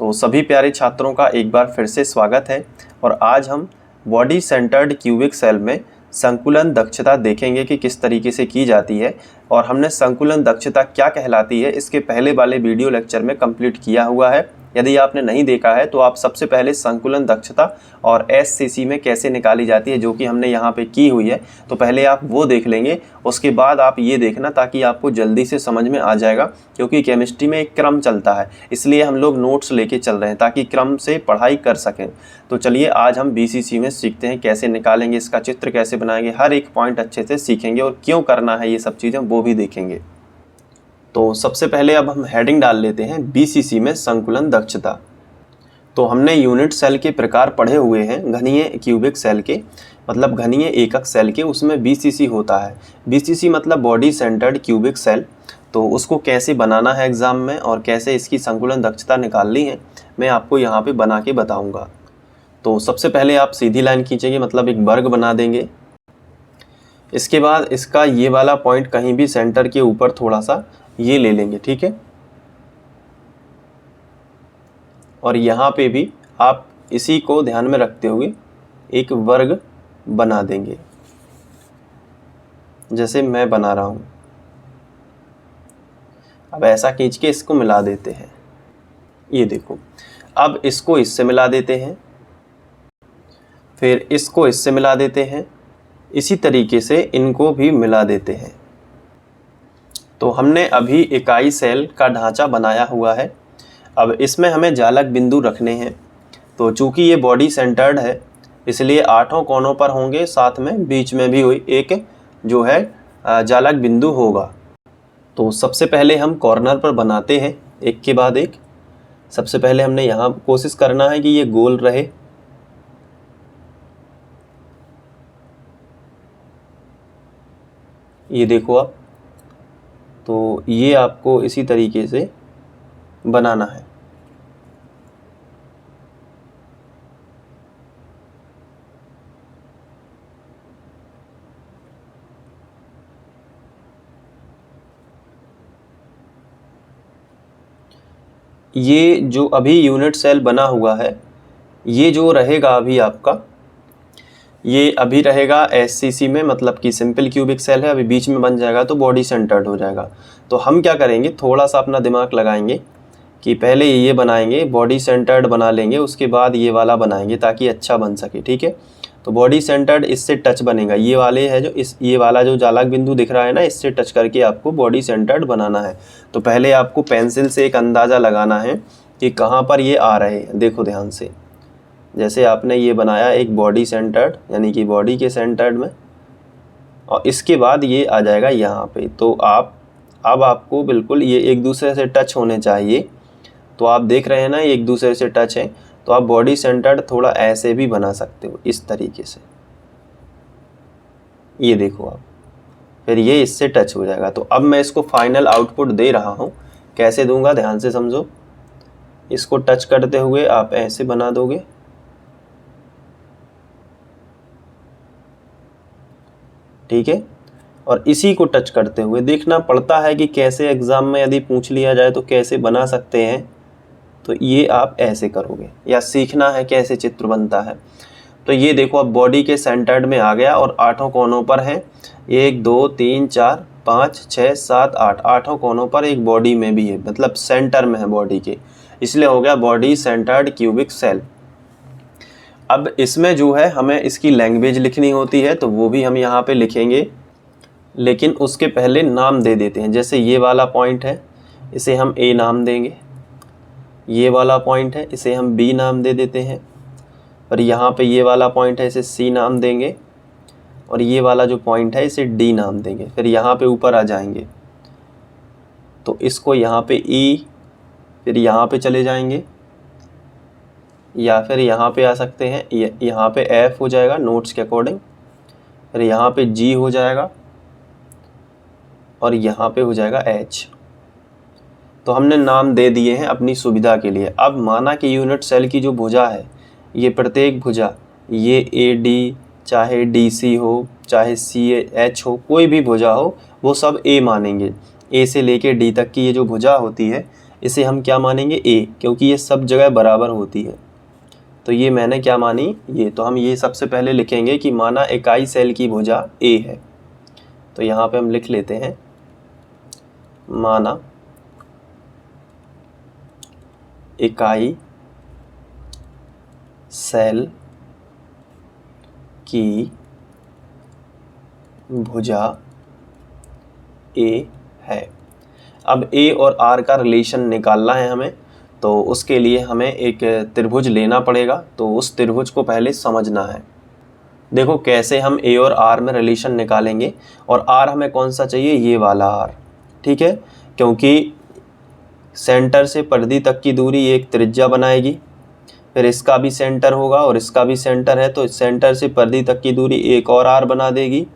तो सभी प्यारे छात्रों का एक बार फिर से स्वागत है और आज हम बॉडी सेंटर्ड क्यूबिक सेल में संकुलन दक्षता देखेंगे कि किस तरीके से की जाती है। और हमने संकुलन दक्षता क्या कहलाती है इसके पहले वाले वीडियो लेक्चर में कंप्लीट किया हुआ है। यदि आपने नहीं देखा है तो आप सबसे पहले संकुलन दक्षता और एससीसी में कैसे निकाली जाती है जो कि हमने यहाँ पे की हुई है, तो पहले आप वो देख लेंगे। उसके बाद आप ये देखना ताकि आपको जल्दी से समझ में आ जाएगा, क्योंकि केमिस्ट्री में एक क्रम चलता है, इसलिए हम लोग नोट्स लेके चल रहे हैं ताकि क्रम से पढ़ाई कर सकें। तो चलिए आज हम बीसीसी में सीखते हैं कैसे निकालेंगे, इसका चित्र कैसे बनाएंगे, हर एक पॉइंट अच्छे से सीखेंगे और क्यों करना है ये सब चीज़ें वो भी देखेंगे। तो सबसे पहले अब हम हेडिंग डाल लेते हैं बीसीसी में संकुलन दक्षता। तो हमने यूनिट सेल के प्रकार पढ़े हुए हैं, घनीय क्यूबिक सेल के मतलब घनीय एकक सेल के, उसमें बीसीसी होता है। बीसीसी मतलब बॉडी सेंटर्ड क्यूबिक सेल। तो उसको कैसे बनाना है एग्ज़ाम में और कैसे इसकी संकुलन दक्षता निकालनी है मैं आपको यहाँ पे बना के बताऊँगा। तो सबसे पहले आप सीधी लाइन खींचेंगे, मतलब एक वर्ग बना देंगे। इसके बाद इसका ये वाला पॉइंट कहीं भी सेंटर के ऊपर थोड़ा सा ये ले लेंगे, ठीक है। और यहाँ पे भी आप इसी को ध्यान में रखते हुए एक वर्ग बना देंगे जैसे मैं बना रहा हूँ। अब ऐसा खींच के इसको मिला देते हैं, ये देखो। अब इसको इससे मिला देते हैं, फिर इसको इससे मिला देते हैं, इसी तरीके से इनको भी मिला देते हैं। तो हमने अभी इकाई सेल का ढांचा बनाया हुआ है। अब इसमें हमें जालक बिंदु रखने हैं। तो चूंकि ये बॉडी सेंटर्ड है इसलिए 8 कोनों पर होंगे, साथ में बीच में भी हुई एक जो है जालक बिंदु होगा। तो सबसे पहले हम कॉर्नर पर बनाते हैं एक के बाद एक। सबसे पहले हमने यहाँ कोशिश करना है कि ये गोल रहे। ये देखो आप, तो ये आपको इसी तरीके से बनाना है। ये जो अभी यूनिट सेल बना हुआ है ये जो रहेगा अभी आपका, ये अभी रहेगा एससीसी में, मतलब कि सिंपल क्यूबिक सेल है। अभी बीच में बन जाएगा तो बॉडी सेंटर्ड हो जाएगा। तो हम क्या करेंगे, थोड़ा सा अपना दिमाग लगाएंगे कि पहले ये बनाएंगे, बॉडी सेंटर्ड बना लेंगे, उसके बाद ये वाला बनाएंगे ताकि अच्छा बन सके, ठीक है। तो बॉडी सेंटर्ड इससे टच बनेगा, ये वाले है जो ये वाला जो जालक बिंदु दिख रहा है ना, इससे टच करके आपको बॉडी सेंटर्ड बनाना है। तो पहले आपको पेंसिल से एक अंदाज़ा लगाना है कि कहाँ पर ये आ रहे हैं। देखो ध्यान से, जैसे आपने ये बनाया एक बॉडी सेंटर्ड यानी कि बॉडी के सेंटर्ड में, और इसके बाद ये आ जाएगा यहाँ पे। तो अब आपको बिल्कुल ये एक दूसरे से टच होने चाहिए। तो आप देख रहे हैं ना ये एक दूसरे से टच है, तो आप बॉडी सेंटर्ड थोड़ा ऐसे भी बना सकते हो, इस तरीके से। ये देखो आप, फिर ये इससे टच हो जाएगा। तो अब मैं इसको फाइनल आउटपुट दे रहा हूँ, कैसे दूंगा ध्यान से समझो। इसको टच करते हुए आप ऐसे बना दोगे, ठीक है। और इसी को टच करते हुए देखना पड़ता है कि कैसे एग्जाम में यदि पूछ लिया जाए तो कैसे बना सकते हैं। तो ये आप ऐसे करोगे, या सीखना है कैसे चित्र बनता है। तो ये देखो अब बॉडी के सेंटर्ड में आ गया और 8 कोनों पर है, 1 2 3 4 5 6 7 8, 8 कोनों पर एक बॉडी में भी है, मतलब सेंटर में है बॉडी के, इसलिए हो गया बॉडी सेंटर्ड क्यूबिक सेल। अब इसमें जो है हमें इसकी लैंग्वेज लिखनी होती है, तो वो भी हम यहाँ पे लिखेंगे, लेकिन उसके पहले नाम दे देते हैं। जैसे ये वाला पॉइंट है, इसे हम ए नाम देंगे। ये वाला पॉइंट है, इसे हम बी नाम दे देते हैं। और यहाँ पे ये वाला पॉइंट है, इसे सी नाम देंगे। और ये वाला जो पॉइंट है इसे डी नाम देंगे। फिर यहाँ पे ऊपर आ जाएंगे तो इसको यहाँ पे ई, फिर यहाँ पे चले जाएंगे, या फिर यहाँ पे आ सकते हैं, यहाँ पे एफ हो जाएगा नोट्स के अकॉर्डिंग, फिर यहाँ पे जी हो जाएगा और यहाँ पे हो जाएगा एच। तो हमने नाम दे दिए हैं अपनी सुविधा के लिए। अब माना कि यूनिट सेल की जो भुजा है, ये प्रत्येक भुजा, ये ए डी चाहे डी सी हो चाहे सी एच हो, कोई भी भुजा हो, वो सब ए मानेंगे। ए से लेके डी तक की ये जो भुजा होती है इसे हम क्या मानेंगे a, क्योंकि ये सब जगह बराबर होती है। तो ये मैंने क्या मानी ये, तो हम ये सबसे पहले लिखेंगे कि माना इकाई सेल की भुजा a है। तो यहाँ पे हम लिख लेते हैं माना इकाई सेल की भुजा a है। अब a और r का रिलेशन निकालना है हमें, तो उसके लिए हमें एक त्रिभुज लेना पड़ेगा। तो उस त्रिभुज को पहले समझना है। देखो कैसे हम a और r में रिलेशन निकालेंगे, और r हमें कौन सा चाहिए, ये वाला r, ठीक है, क्योंकि सेंटर से परिधि तक की दूरी एक त्रिज्या बनाएगी, फिर इसका भी सेंटर होगा और इसका भी सेंटर है, तो सेंटर से परिधि तक की दूरी एक और r बना देगी।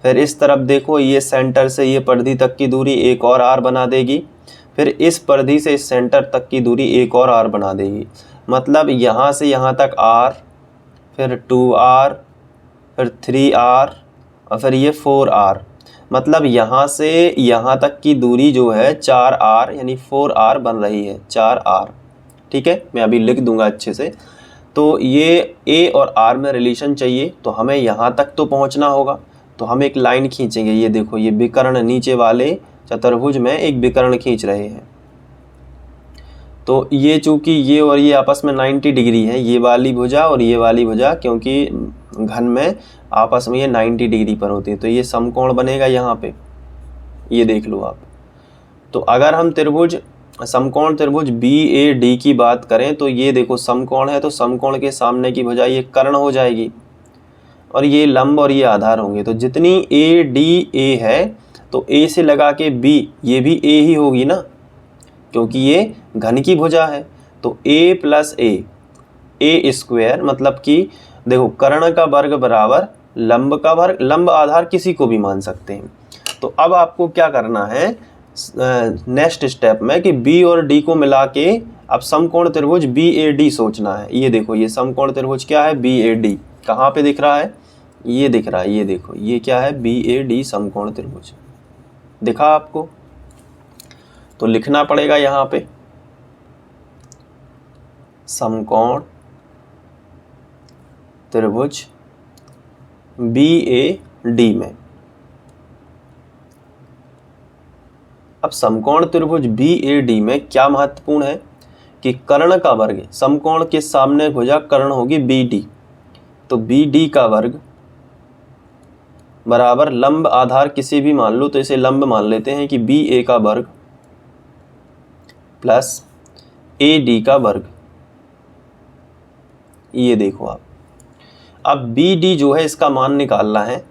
फिर इस तरफ देखो, ये सेंटर से ये परिधि तक की दूरी एक और r बना देगी, फिर इस परिधि से इस सेंटर तक की दूरी एक और r बना देगी। मतलब यहाँ से यहाँ तक r, फिर 2r, फिर 3r और फिर ये 4r। मतलब यहाँ से यहाँ तक की दूरी जो है 4r यानी 4r बन रही है, 4r, ठीक है। मैं अभी लिख दूंगा अच्छे से। तो ये a और r में रिलेशन चाहिए, तो हमें यहाँ तक तो पहुँचना होगा। तो हम एक लाइन खींचेंगे, ये देखो ये विकर्ण नीचे वाले चतुर्भुज में एक विकर्ण खींच रहे हैं। तो ये चूंकि ये और ये आपस में 90 डिग्री है, ये वाली भुजा और ये वाली भुजा, क्योंकि घन में आपस में ये 90 डिग्री पर होती है, तो ये समकोण बनेगा यहाँ पे, ये देख लो आप। तो अगर हम त्रिभुज समकोण त्रिभुज BAD की बात करें, तो ये देखो समकोण है, तो समकोण के सामने की भुजा ये कर्ण हो जाएगी और ये लंब और ये आधार होंगे। तो जितनी ADA है, तो A से लगा के B, ये भी A ही होगी ना, क्योंकि ये घन की भुजा है। तो A + A स्क्वायर, मतलब कि देखो कर्ण का वर्ग बराबर लंब का वर्ग, लंब आधार किसी को भी मान सकते हैं। तो अब आपको क्या करना है नेक्स्ट स्टेप में कि B और D को मिला के अब समकोण त्रिभुज BAD सोचना है। ये देखो ये समकोण त्रिभुज क्या है, BAD, कहाँ पे दिख रहा है, ये दिख रहा है, ये देखो ये क्या है, BAD समकोण त्रिभुज दिखा आपको। तो लिखना पड़ेगा यहाँ पे समकोण त्रिभुज BAD में। अब समकोण त्रिभुज BAD में क्या महत्वपूर्ण है कि कर्ण का वर्ग, समकोण के सामने भुजा कर्ण होगी BD, तो BD का वर्ग बराबर लंब आधार किसी भी मान लो, तो इसे लंब मान लेते हैं कि BA का वर्ग प्लस AD का वर्ग। ये देखो आप, अब BD जो है इसका मान निकालना है,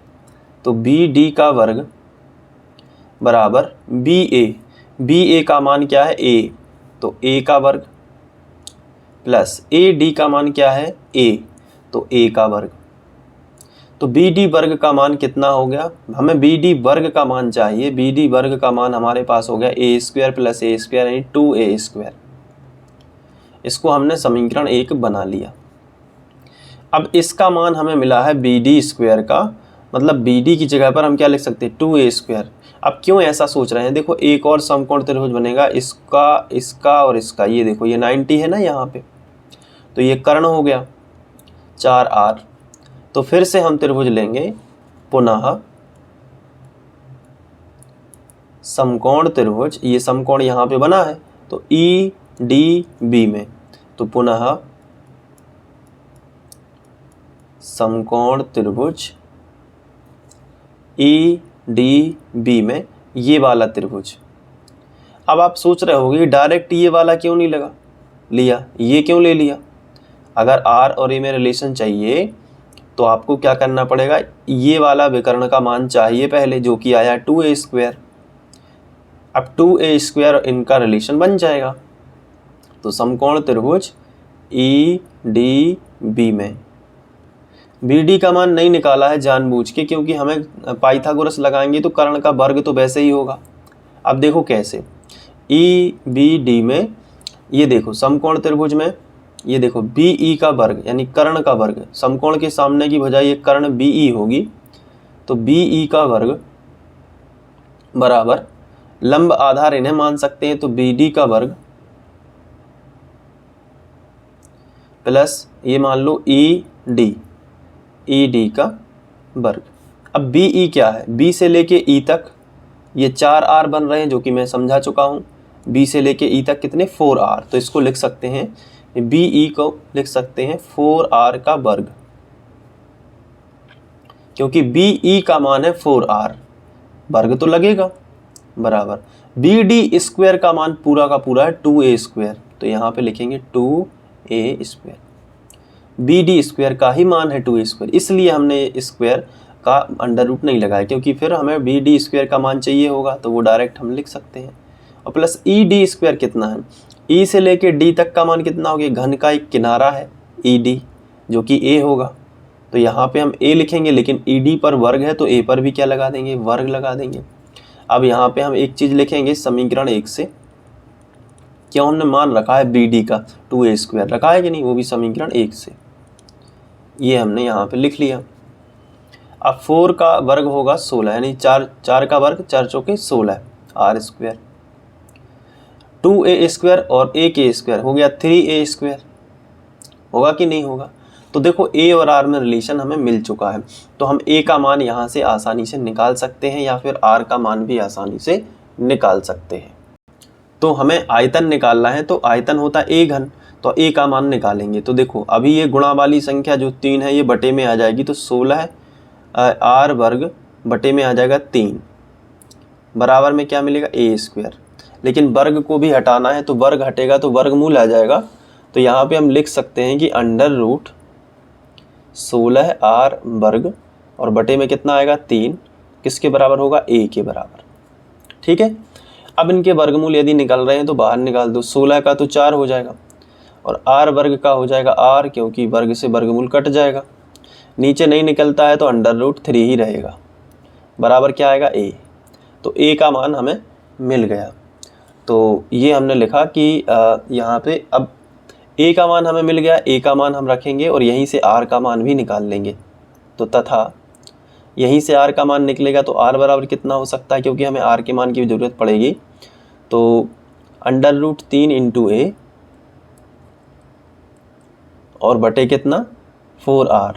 तो BD का वर्ग बराबर BA का मान क्या है, A, तो A का वर्ग प्लस AD का मान क्या है, A, तो A का वर्ग। तो BD वर्ग का मान कितना हो गया, हमें BD वर्ग का मान चाहिए। BD वर्ग का मान हमारे पास हो गया A² + A² यानी 2A²। इसको हमने समीकरण 1 बना लिया। अब इसका मान हमें मिला है BD² का, मतलब BD की जगह पर हम क्या लिख सकते हैं, 2A²। अब क्यों ऐसा सोच रहे हैं, देखो एक और समकोण त्रिभुज बनेगा, इसका, इसका और इसका। ये देखो ये 90 है ना यहाँ पे, तो ये कर्ण हो गया 4R। तो फिर से हम त्रिभुज लेंगे पुनः समकोण त्रिभुज, ये समकोण यहाँ पे बना है, तो EDB में, तो पुनः समकोण त्रिभुज EDB में ये वाला त्रिभुज। अब आप सोच रहे होंगे डायरेक्ट ये वाला क्यों नहीं लगा लिया, ये क्यों ले लिया। अगर R और A में रिलेशन चाहिए तो आपको क्या करना पड़ेगा, ये वाला विकर्ण का मान चाहिए पहले, जो कि आया 2A²। अब 2A² इनका रिलेशन बन जाएगा। तो समकोण त्रिभुज EDB में BD का मान नहीं निकाला है जानबूझ के, क्योंकि हमें पाइथागोरस लगाएंगे तो कर्ण का वर्ग तो वैसे ही होगा। अब देखो कैसे, EBD में ये देखो समकोण त्रिभुज में, ये देखो BE का वर्ग यानी कर्ण का वर्ग, समकोण के सामने की भुजा ये कर्ण BE होगी, तो BE का वर्ग बराबर लंब आधार इन्हें मान सकते हैं, तो BD का वर्ग प्लस ये मान लो ई डी का वर्ग। अब बी ई क्या है, बी से लेके ई तक ये 4r बन रहे हैं जो कि मैं समझा चुका हूँ। बी से लेके ई तक कितने 4r, तो इसको लिख सकते हैं बी ई को लिख सकते हैं 4r का वर्ग, क्योंकि बी ई का मान है 4r, वर्ग तो लगेगा, बराबर बी डी स्क्वायर का मान पूरा का पूरा है 2a स्क्वायर, तो यहाँ पे लिखेंगे 2a square. B D square का ही मान है 2a स्क्वायर, इसलिए हमने स्क्वायर का अंडर रूट नहीं लगाया, क्योंकि फिर हमें बी डी स्क्वायर का मान चाहिए होगा तो वो डायरेक्ट हम लिख सकते हैं। और प्लस ई डी स्क्वायर कितना है, ई से लेके डी तक का मान कितना हो गया, घन का एक किनारा है ई डी जो कि ए होगा, तो यहाँ पे हम ए लिखेंगे, लेकिन ई डी पर वर्ग है तो ए पर भी क्या लगा देंगे, वर्ग लगा देंगे। अब यहाँ पे हम एक चीज़ लिखेंगे समीकरण 1 से, क्यों हमने मान रखा है बी डी का 2a स्क्वायर रखा है कि नहीं, वो भी समीकरण 1 से, ये हमने यहाँ पे लिख लिया। अब 4 का वर्ग होगा 16, यानी 4 का वर्ग 4 चौके 16 r स्क्वायर, 2a स्क्वायर और a के स्क्वायर हो गया 3a स्क्वायर, होगा कि नहीं होगा। तो देखो a और r में रिलेशन हमें मिल चुका है, तो हम a का मान यहाँ से आसानी से निकाल सकते हैं या फिर r का मान भी आसानी से निकाल सकते हैं। तो हमें आयतन निकालना है, तो आयतन होता है a घन, तो a का मान निकालेंगे। तो देखो अभी ये गुणा वाली संख्या जो 3 है ये बटे में आ जाएगी, तो 16 r वर्ग बटे में आ जाएगा 3, बराबर में क्या मिलेगा a स्क्वायर। लेकिन वर्ग को भी हटाना है, तो वर्ग हटेगा तो वर्गमूल आ जाएगा, तो यहाँ पे हम लिख सकते हैं कि अंडर रूट 16r वर्ग और बटे में कितना आएगा 3, किसके बराबर होगा a के बराबर। ठीक है, अब इनके वर्गमूल यदि निकल रहे हैं तो बाहर निकाल दो, 16 का तो 4 हो जाएगा और r वर्ग का हो जाएगा r, क्योंकि वर्ग से वर्गमूल कट जाएगा, नीचे नहीं निकलता है तो अंडर रूट 3 ही रहेगा, बराबर क्या आएगा a। तो a का मान हमें मिल गया, तो ये हमने लिखा कि यहाँ पे अब a का मान हमें मिल गया, a का मान हम रखेंगे और यहीं से r का मान भी निकाल लेंगे, तो तथा यहीं से r का मान निकलेगा तो r बराबर कितना हो सकता है, क्योंकि हमें r के मान की ज़रूरत पड़ेगी, तो अंडर रूट 3 इंटू a और बटे कितना 4r,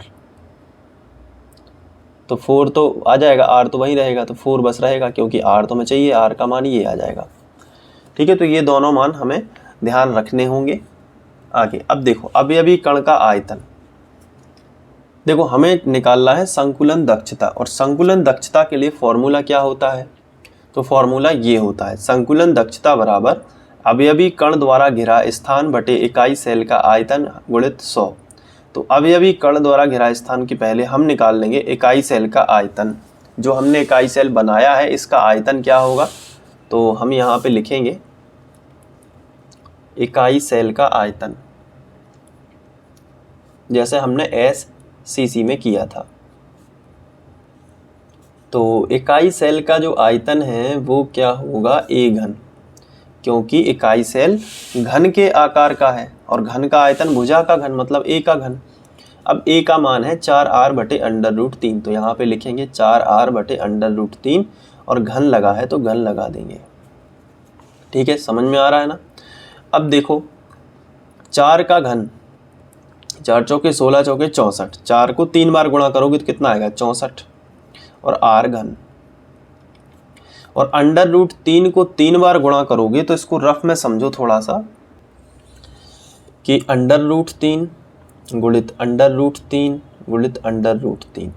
तो 4 तो आ जाएगा, r तो वही रहेगा, तो 4 बस रहेगा, क्योंकि r तो हमें चाहिए, r का मान ये आ जाएगा। ठीक है, तो ये दोनों मान हमें ध्यान रखने होंगे आगे। अब देखो अभी कण का आयतन, देखो हमें निकालना है संकुलन दक्षता, और संकुलन दक्षता के लिए फॉर्मूला क्या होता है, तो फॉर्मूला ये होता है संकुलन दक्षता बराबर अवयवी कण द्वारा घिरा स्थान बटे इकाई सेल का आयतन गुणित 100। तो अवयवी कण द्वारा घिरा स्थान के पहले हम निकाल लेंगे इकाई सेल का आयतन, जो हमने इकाई सेल बनाया है इसका आयतन क्या होगा, तो हम यहाँ पे लिखेंगे इकाई सेल का आयतन, जैसे हमने SCC में किया था। तो इकाई सेल का जो आयतन है वो क्या होगा a घन, क्योंकि इकाई सेल घन के आकार का है और घन का आयतन भुजा का घन मतलब a का घन। अब a का मान है 4r बटे अंडर रूट 3, तो यहाँ पे लिखेंगे 4r बटे अंडर रूट 3 और घन लगा है तो घन लगा देंगे। ठीक है, समझ में आ रहा है ना। अब देखो 4 का घन, 4 चौके 16 चौके 64, 4 को 3 बार गुणा करोगे तो कितना आएगा 64 और r घन, और अंडर रूट 3 को 3 बार गुणा करोगे तो इसको रफ में समझो थोड़ा सा कि अंडर रूट 3 गुणित अंडर रूट 3 गुणित अंडर रूट 3,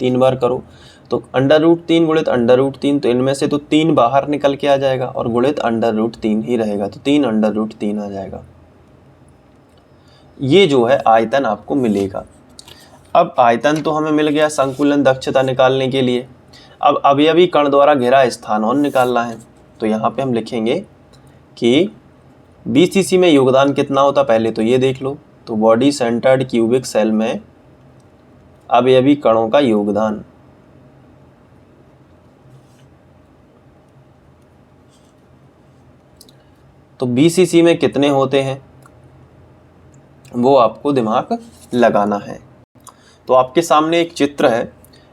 3 बार करो तो अंडर रूट 3 गुणित अंडर रूट 3, तो इनमें से तो 3 बाहर निकल के आ जाएगा और गुणित अंडर रूट 3 ही रहेगा, तो 3 अंडर रूट 3 आ जाएगा। ये जो है आयतन आपको मिलेगा। अब आयतन तो हमें मिल गया संकुलन दक्षता निकालने के लिए। अब अवयवी कण द्वारा घिरा स्थान और निकालना है, तो यहाँ पे हम लिखेंगे कि BCC में योगदान कितना होता, पहले तो ये देख लो, तो बॉडी सेंटर्ड क्यूबिक सेल में अवयवी कणों का योगदान, तो BCC में कितने होते हैं वो आपको दिमाग लगाना है। तो आपके सामने एक चित्र है,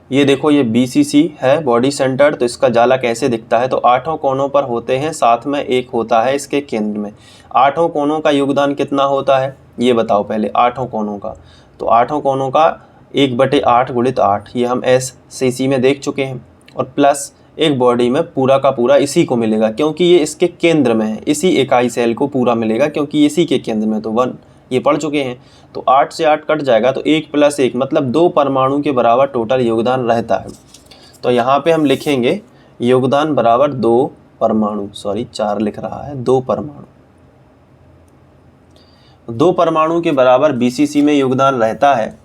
ये देखो ये BCC है बॉडी सेंटर्ड, तो इसका जाला कैसे दिखता है, तो 8 कोनों पर होते हैं, साथ में एक होता है इसके केंद्र में। 8 कोनों का योगदान कितना होता है, ये बताओ पहले आठों कोणों का। तो आठों कोणों का 1/8 गुणित 8, ये हम SCC में देख चुके हैं। और प्लस एक बॉडी में पूरा का पूरा इसी को मिलेगा क्योंकि ये इसके केंद्र में है, इसी इकाई सेल को पूरा मिलेगा क्योंकि इसी के केंद्र में, तो 1 ये पढ़ चुके हैं। तो 8 से 8 कट जाएगा तो 1 + 1 मतलब 2 परमाणु के बराबर टोटल योगदान रहता है। तो यहाँ पे हम लिखेंगे योगदान बराबर 2 परमाणु, सॉरी 4 लिख रहा है, 2 परमाणु। 2 परमाणु के बराबर BCC में योगदान रहता है।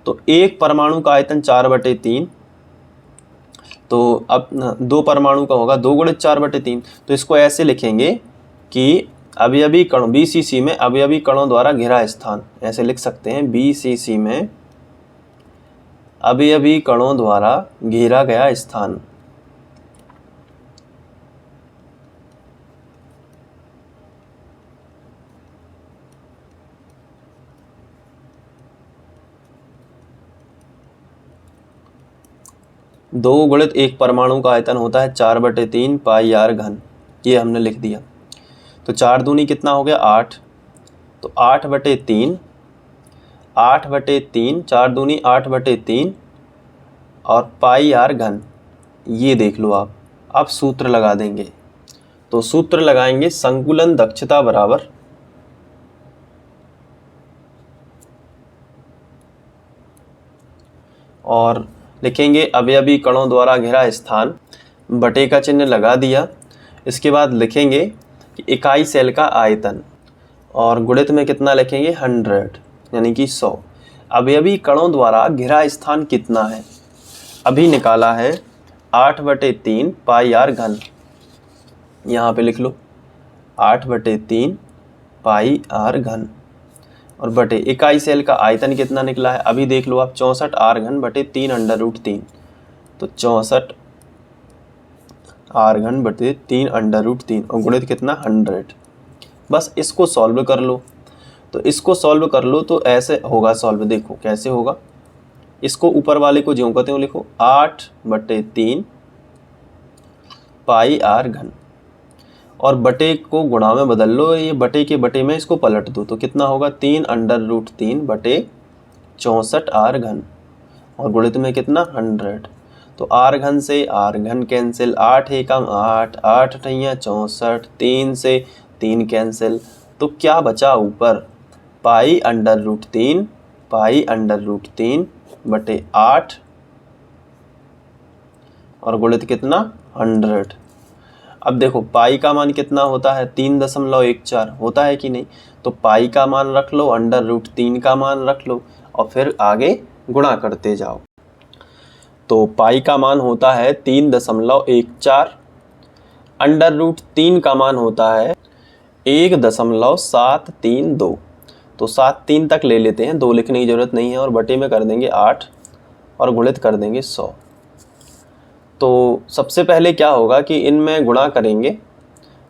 तो एक परमाणु का आयतन 4/3, तो अब 2 परमाणु का होगा 2 × 4/3। तो इसको ऐसे लिखेंगे कि अवयवी कणों, BCC में अवयवी कणों द्वारा घिरा स्थान, ऐसे लिख सकते हैं BCC में अवयवी कणों द्वारा घेरा गया स्थान। दो गुणित एक परमाणु का आयतन होता है 4/3 πr3, ये हमने लिख दिया। तो 4 दूनी कितना हो गया 8, तो 8/3, 8/3, 4 दूनी 8/3 और πr3, ये देख लो आप। अब सूत्र लगा देंगे, तो सूत्र लगाएंगे संकुलन दक्षता बराबर और लिखेंगे अवयवी कणों द्वारा घिरा स्थान, बटे का चिन्ह लगा दिया। इसके बाद लिखेंगे कि इकाई सेल का आयतन और गुणित में कितना लिखेंगे 100 यानी कि 100। अवयवी कणों द्वारा घिरा स्थान कितना है, अभी निकाला है 8/3 πr3, यहाँ पे लिख लो 8/3 πr3 और बटे इकाई सेल का आयतन कितना निकला है, अभी देख लो आप 64 r3/3 √3, तो 64 r3/3 √3 और गुणित कितना 100। बस इसको सॉल्व कर लो, तो इसको सॉल्व कर लो तो ऐसे होगा सॉल्व, देखो कैसे होगा। इसको ऊपर वाले को ज्यों कहते हो लिखो 8/3 πr3 और बटे को गुणा में बदल लो, ये बटे के बटे में इसको पलट दो, तो कितना होगा 3 √3 बटे 64 r3 और गुणित में कितना 100। तो r3 से r3 कैंसिल, 8 एकम 8, 8 अठैया 64, 3 से 3 कैंसिल, तो क्या बचा ऊपर π√3 बटे 8 और गुणित कितना 100। अब देखो पाई का मान कितना होता है 3.14 होता है कि नहीं, तो पाई का मान रख लो, √3 का मान रख लो और फिर आगे गुणा करते जाओ। तो पाई का मान होता है 3.14, √3 का मान होता है 1.732, तो 7 तक ले लेते हैं, 2 लिखने की जरूरत नहीं है और बटे में कर देंगे 8 और गुणित कर देंगे 100। तो सबसे पहले क्या होगा कि इनमें गुणा करेंगे,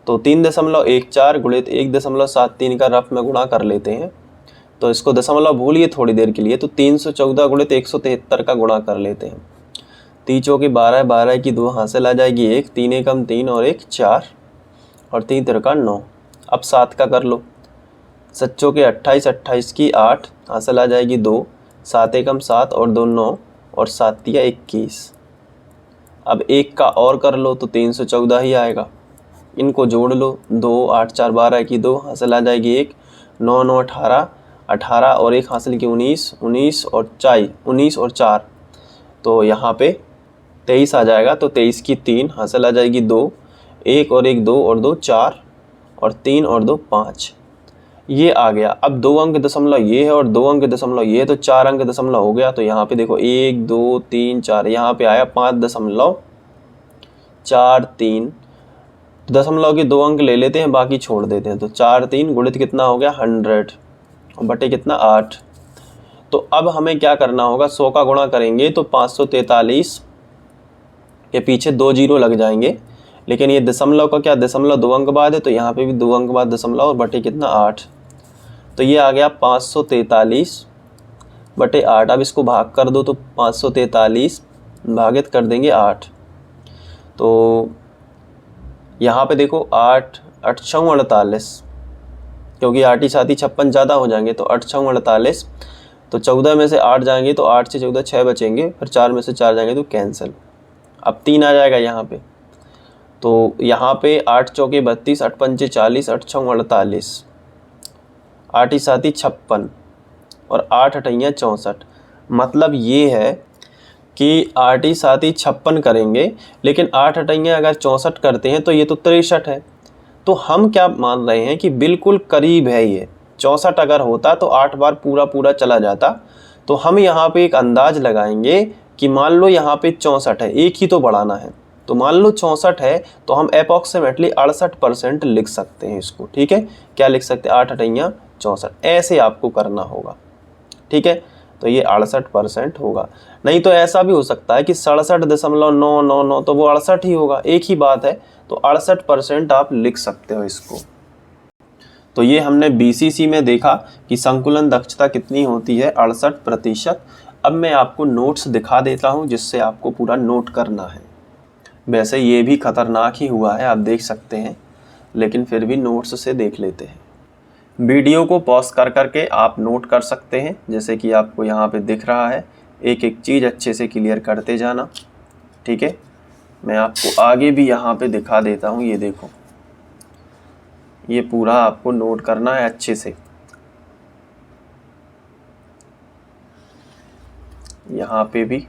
तो 3.14 गुणित 1.73 का रफ में गुणा कर लेते हैं, तो इसको दशमलव भूलिए थोड़ी देर के लिए, तो 314 गुणित 173 का गुणा कर लेते हैं। 3 चौके 12, 12 की 2 हासिल आ जाएगी 1, 3 एकम 3 और 1 4 और 3 तिरका 9। अब 7 का कर लो, 7 चौके 28, 28 की 8 हासिल आ जाएगी 2, 7 एकम 7 और 2 9 और 7 तिया 21। अब 1 का और कर लो तो 314 ही आएगा, इनको जोड़ लो, 2 8 4 12 की 2 हासिल आ जाएगी 1, 9 9 18, 18 और 1 हासिल की 19, 19 और 4, तो यहाँ पे 23 आ जाएगा। तो 23 की 3 हासिल आ जाएगी 2, 1 और 1 2 और 2 4 और 3 और 2 5, ये आ गया। अब 2 अंक दशमलव ये है और 2 अंक दशमलव ये है, तो 4 अंक दशमलव हो गया। तो यहाँ पे देखो 1 2 3 4, यहाँ पे आया 5.43, दशमलव के 2 अंक ले लेते हैं, बाकी छोड़ देते हैं, तो 4 3 गुणित कितना हो गया 100 और बटे कितना 8। तो अब हमें क्या करना होगा, 100 का गुणा करेंगे तो 543 के पीछे 2 जीरो लग जाएंगे, लेकिन ये दशमलव का क्या, दशमलव 2 अंक बाद है, तो यहाँ पे भी 2 अंक बाद दशमलव और बटे कितना 8, तो ये आ गया 543 बटे 8। अब इसको भाग कर दो तो 543 भागित कर देंगे 8, तो यहाँ पे देखो 8 8 6 48, क्योंकि 8 साथ ही 56 ज़्यादा हो जाएंगे, तो 8 6 48, तो 14 में से 8 जाएंगे तो 8 से 14 6 बचेंगे, फिर 4 में से 4 जाएंगे तो कैंसिल। अब 3 आ जाएगा यहाँ पे, तो यहाँ पे 8 चौके 32, 8 पंचे 40, 8 छः 48, 8 साथ ही 56 और 8 अठैया 64। मतलब ये है कि 8 साथ ही 56 करेंगे, लेकिन 8 अठैया अगर 64 करते हैं तो ये तो 63 है। तो हम क्या मान रहे हैं कि बिल्कुल करीब है ये। 64 अगर होता तो 8 बार पूरा पूरा चला जाता। तो हम यहाँ पे एक अंदाज लगाएंगे कि मान लो यहाँ पे 64 है, एक ही तो बढ़ाना है, तो मान लो 64 है, तो हम अप्रॉक्सीमेटली 68% लिख सकते हैं इसको। ठीक है, क्या लिख सकते हैं? 8 अठैया 64, ऐसे आपको करना होगा। ठीक है, तो ये 68% होगा। नहीं तो ऐसा भी हो सकता है कि 67.999, तो वो 68 ही होगा, एक ही बात है। तो 68% आप लिख सकते हो इसको। तो ये हमने BCC में देखा कि संकुलन दक्षता कितनी होती है, 68%। अब मैं आपको नोट्स दिखा देता हूँ जिससे आपको पूरा नोट करना है। वैसे ये भी खतरनाक ही हुआ है, आप देख सकते हैं, लेकिन फिर भी नोट्स से देख लेते हैं। वीडियो को पॉज कर करके आप नोट कर सकते हैं, जैसे कि आपको यहाँ पे दिख रहा है। एक एक चीज़ अच्छे से क्लियर करते जाना। ठीक है, मैं आपको आगे भी यहाँ पे दिखा देता हूँ। ये देखो, ये पूरा आपको नोट करना है अच्छे से। यहाँ पे भी,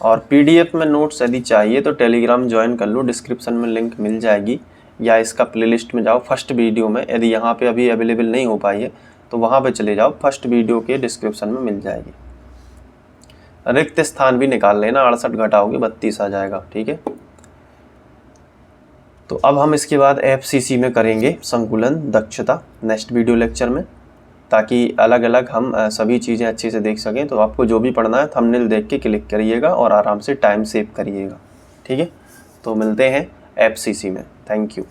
और PDF में नोट्स यदि चाहिए तो टेलीग्राम ज्वाइन कर लो, डिस्क्रिप्शन में लिंक मिल जाएगी, या इसका प्लेलिस्ट में जाओ फर्स्ट वीडियो में। यदि यहाँ पे अभी अवेलेबल नहीं हो पाई है तो वहाँ पे चले जाओ, फर्स्ट वीडियो के डिस्क्रिप्शन में मिल जाएगी। रिक्त स्थान भी निकाल लेना, 68 घटाओगे 32 आ जाएगा। ठीक है, तो अब हम इसके बाद FCC में करेंगे संकुलन दक्षता नेक्स्ट वीडियो लेक्चर में, ताकि अलग अलग हम सभी चीज़ें अच्छे से देख सकें। तो आपको जो भी पढ़ना है थंबनेल देख के क्लिक करिएगा और आराम से टाइम सेव करिएगा। ठीक है, तो मिलते हैं FCC में। Thank you.